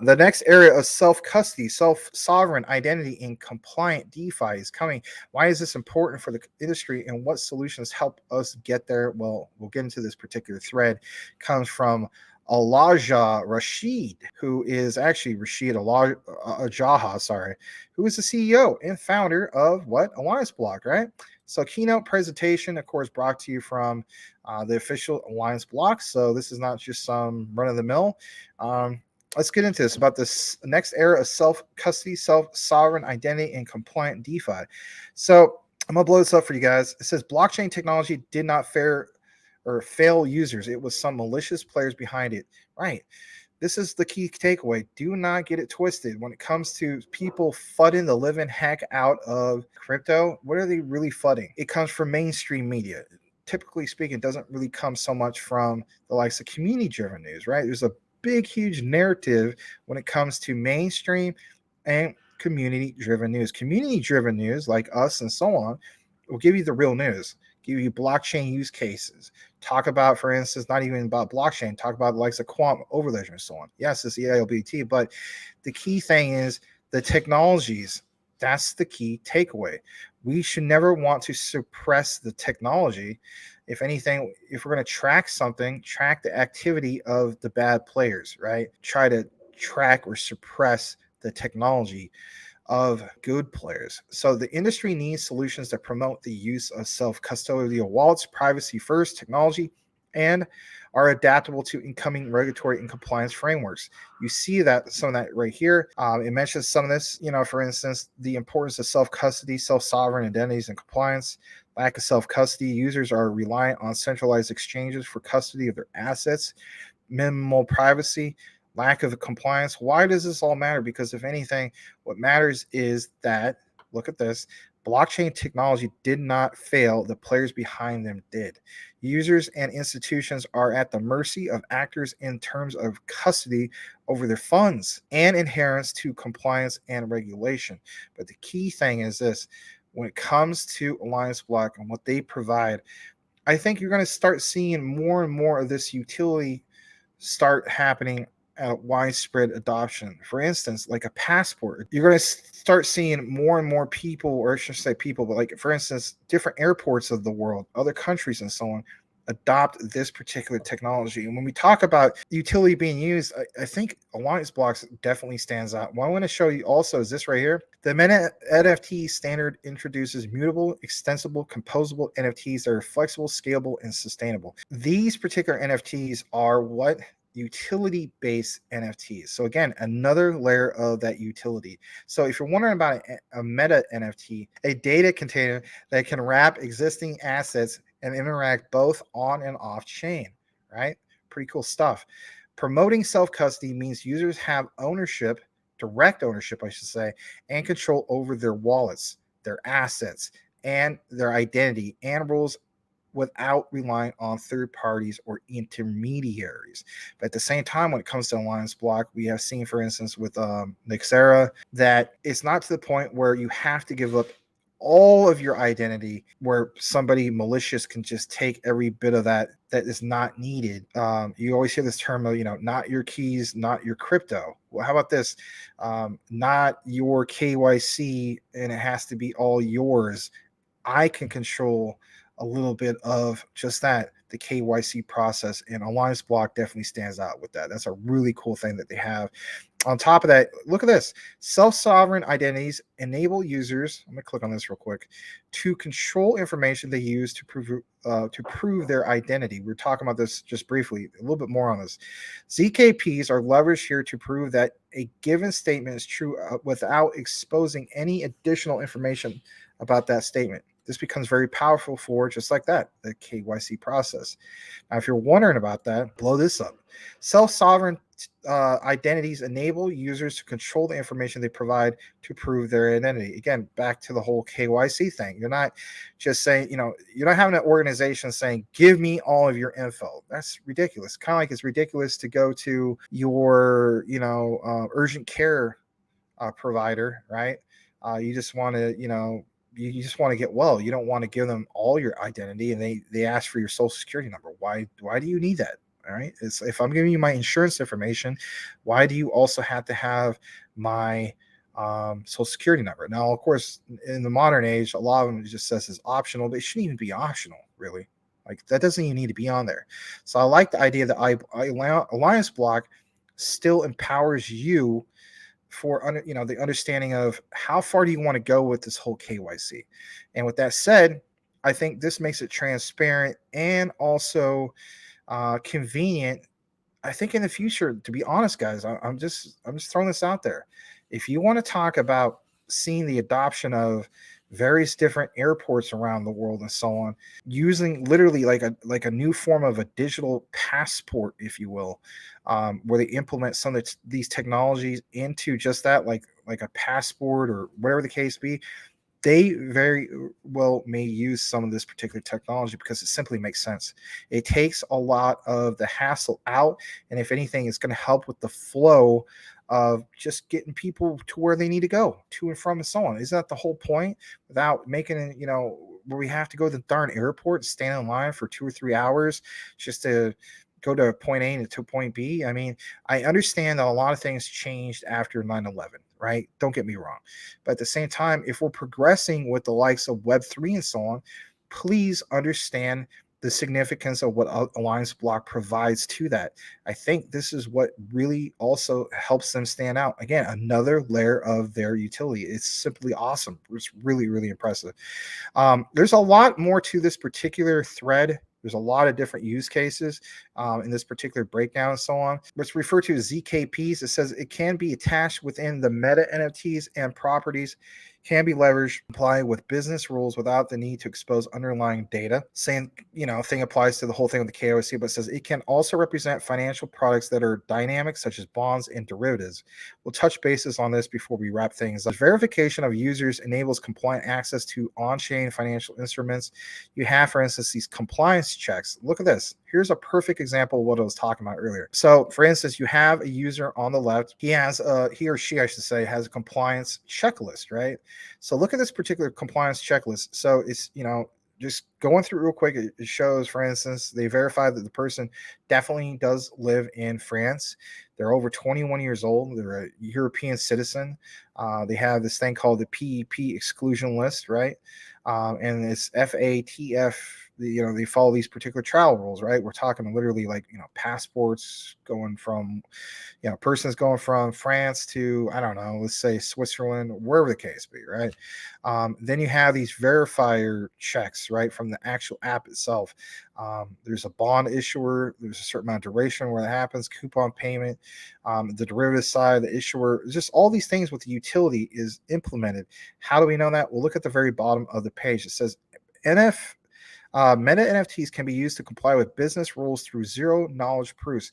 The next area of self-custody, self-sovereign identity and compliant DeFi is coming. Why is this important for the industry and what solutions help us get there? Well, we'll get into this particular thread. It comes from Elijah Rashid, who is actually Rashid Ajaha, sorry, who is the CEO and founder of what? Allianceblock, right? So keynote presentation, of course, brought to you from the official Allianceblock. So this is not just some run-of-the-mill. Let's get into this about this next era of self-custody, self-sovereign identity, and compliant DeFi. So I'm going to blow this up for you guys. It says blockchain technology did not fail users. It was some malicious players behind it. Right. This is the key takeaway. Do not get it twisted. When it comes to people fudding the living heck out of crypto, what are they really fudding? It comes from mainstream media. Typically speaking, it doesn't really come so much from the likes of community-driven news, right? There's a big, huge narrative when it comes to mainstream and community-driven news. Community-driven news, like us and so on, will give you the real news, give you blockchain use cases, talk about, for instance, not even about blockchain, talk about the likes of quantum overledger and so on. Yes, it's the ALBT, but the key thing is the technologies. That's the key takeaway. We should never want to suppress the technology. If anything, if we're going to track something, track the activity of the bad players, right? Try to track or suppress the technology of good players. So the industry needs solutions that promote the use of self-custodial wallets, privacy first technology, and are adaptable to incoming regulatory and compliance frameworks. You see that some of that right here. It mentions some of this, for instance, the importance of self-custody, self-sovereign identities and compliance. Lack of self-custody, users are reliant on centralized exchanges for custody of their assets, minimal privacy, lack of compliance. Why does this all matter? Because if anything, what matters is that, look at this, blockchain technology did not fail. The players behind them did. Users and institutions are at the mercy of actors in terms of custody over their funds and adherence to compliance and regulation. But the key thing is this. When it comes to Allianceblock and what they provide, I think you're going to start seeing more and more of this utility start happening at widespread adoption. For instance, like a passport, you're going to start seeing more and more people, or I should say people, but like, for instance, different airports of the world, other countries and so on, adopt this particular technology. And when we talk about utility being used, I think Allianceblock definitely stands out. What I want to show you also is this right here. The Meta NFT standard introduces mutable, extensible, composable NFTs that are flexible, scalable, and sustainable. These particular NFTs are what? Utility-based NFTs. So again, another layer of that utility. So if you're wondering about a meta NFT, a data container that can wrap existing assets and interact both on and off chain, right? Pretty cool stuff. Promoting self-custody means users have ownership, direct ownership, I should say, and control over their wallets, their assets, and their identity and rules without relying on third parties or intermediaries. But at the same time, when it comes to Allianceblock, we have seen, for instance, with Nixera, that it's not to the point where you have to give up all of your identity, where somebody malicious can just take every bit of that is not needed. You always hear this term of, not your keys, not your crypto. Well, how about this? Not your KYC, and it has to be all yours. I can control a little bit of just that, the KYC process, and Allianceblock definitely stands out with that. That's a really cool thing that they have. On top of that, look at this. Self-sovereign identities enable users, I'm going to click on this real quick, to control information they use to prove their identity. We're talking about this just briefly, a little bit more on this. ZKPs are leveraged here to prove that a given statement is true without exposing any additional information about that statement. This becomes very powerful for just like that, the KYC process. Now, if you're wondering about that, blow this up. Self-sovereign identities enable users to control the information they provide to prove their identity. Again, back to the whole KYC thing. You're not just saying, you're not having an organization saying, give me all of your info. That's ridiculous. Kind of like it's ridiculous to go to your, urgent care provider, right? You just want to, you just want to get well. You don't want to give them all your identity, and they ask for your social security number. Why do you need that? All right. It's, if I'm giving you my insurance information, why do you also have to have my social security number? Now, of course, in the modern age, a lot of them just says it's optional. They shouldn't even be optional, really. Like that doesn't even need to be on there. So I like the idea that Alliance Block still empowers you for the understanding of how far do you want to go with this whole KYC. And with that said, I think this makes it transparent and also convenient. I think in the future, to be honest, guys, I'm just throwing this out there. If you want to talk about seeing the adoption of various different airports around the world and so on, using literally like a new form of a digital passport, if you will, where they implement some of these technologies into just that, like a passport or whatever the case be, they very well may use some of this particular technology because it simply makes sense. It takes a lot of the hassle out, and if anything, it's going to help with the flow of just getting people to where they need to go, to and from, and so on. Isn't that the whole point? Without making it, where we have to go to the darn airport and stand in line for 2 or 3 hours just to go to point A to point B. I mean, I understand that a lot of things changed after 9/11, right? Don't get me wrong. But at the same time, if we're progressing with the likes of Web3 and so on, please understand the significance of what Allianceblock provides to that. I think this is what really also helps them stand out. Again, another layer of their utility. It's simply awesome. It's really, really impressive. There's a lot more to this particular thread. There's a lot of different use cases in this particular breakdown and so on. What's referred to as ZKPs, it says it can be attached within the meta NFTs and properties, can be leveraged, comply with business rules without the need to expose underlying data. Same, thing applies to the whole thing with the KYC, but it says it can also represent financial products that are dynamic, such as bonds and derivatives. We'll touch bases on this before we wrap things up. Verification of users enables compliant access to on-chain financial instruments. You have, for instance, these compliance checks. Look at this. Here's a perfect example of what I was talking about earlier. So, for instance, you have a user on the left. He or she, I should say, has a compliance checklist, right? So look at this particular compliance checklist. So it's, just going through real quick, it shows, for instance, they verify that the person definitely does live in France. They're over 21 years old. They're a European citizen. They have this thing called the PEP exclusion list, right? And it's FATF. They follow these particular travel rules, right? We're talking literally like, passports going from, persons going from France to, I don't know, let's say Switzerland, wherever the case be, right? Then you have these verifier checks, right, from the actual app itself. There's a bond issuer. There's a certain amount of duration where that happens, coupon payment, the derivative side, the issuer, just all these things with the utility is implemented. How do we know that? We'll look at the very bottom of the page. It says meta NFTs can be used to comply with business rules through zero knowledge proofs,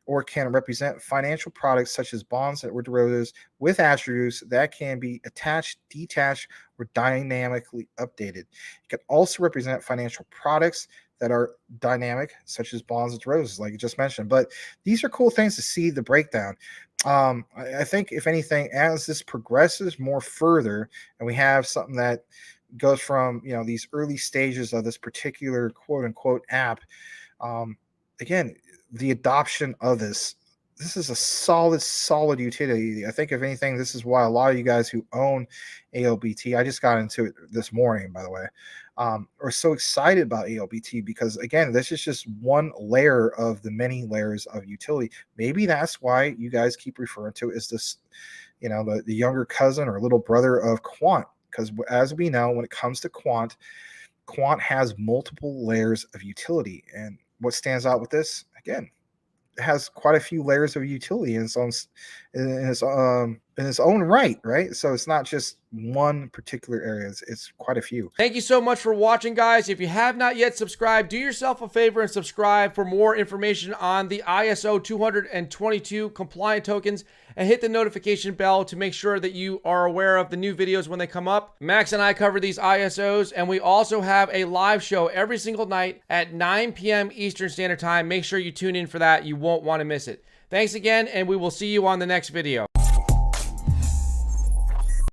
or can represent financial products such as bonds or derivatives with attributes that can be attached, detached, or dynamically updated. It can also represent financial products that are dynamic, such as bonds and derivatives, like you just mentioned. But these are cool things to see the breakdown. I think, if anything, as this progresses more further, and we have something that goes from these early stages of this particular quote unquote app, again, the adoption of this is a solid utility. I think, if anything, this is why a lot of you guys who own ALBT, I just got into it this morning, by the way, are so excited about ALBT, because again, this is just one layer of the many layers of utility. Maybe that's why you guys keep referring to it as this, the younger cousin or little brother of Quant, because as we know, when it comes to Quant has multiple layers of utility. And what stands out with this, again, it has quite a few layers of utility in its own right, right? So it's not just one particular area, it's quite a few. Thank you so much for watching, guys. If you have not yet subscribed, do yourself a favor and subscribe for more information on the ISO 222 compliant tokens, and hit the notification bell to make sure that you are aware of the new videos when they come up. Max and I cover these ISOs, and we also have a live show every single night at 9 p.m. Eastern Standard Time. Make sure you tune in for that. You won't want to miss it. Thanks again, and we will see you on the next video.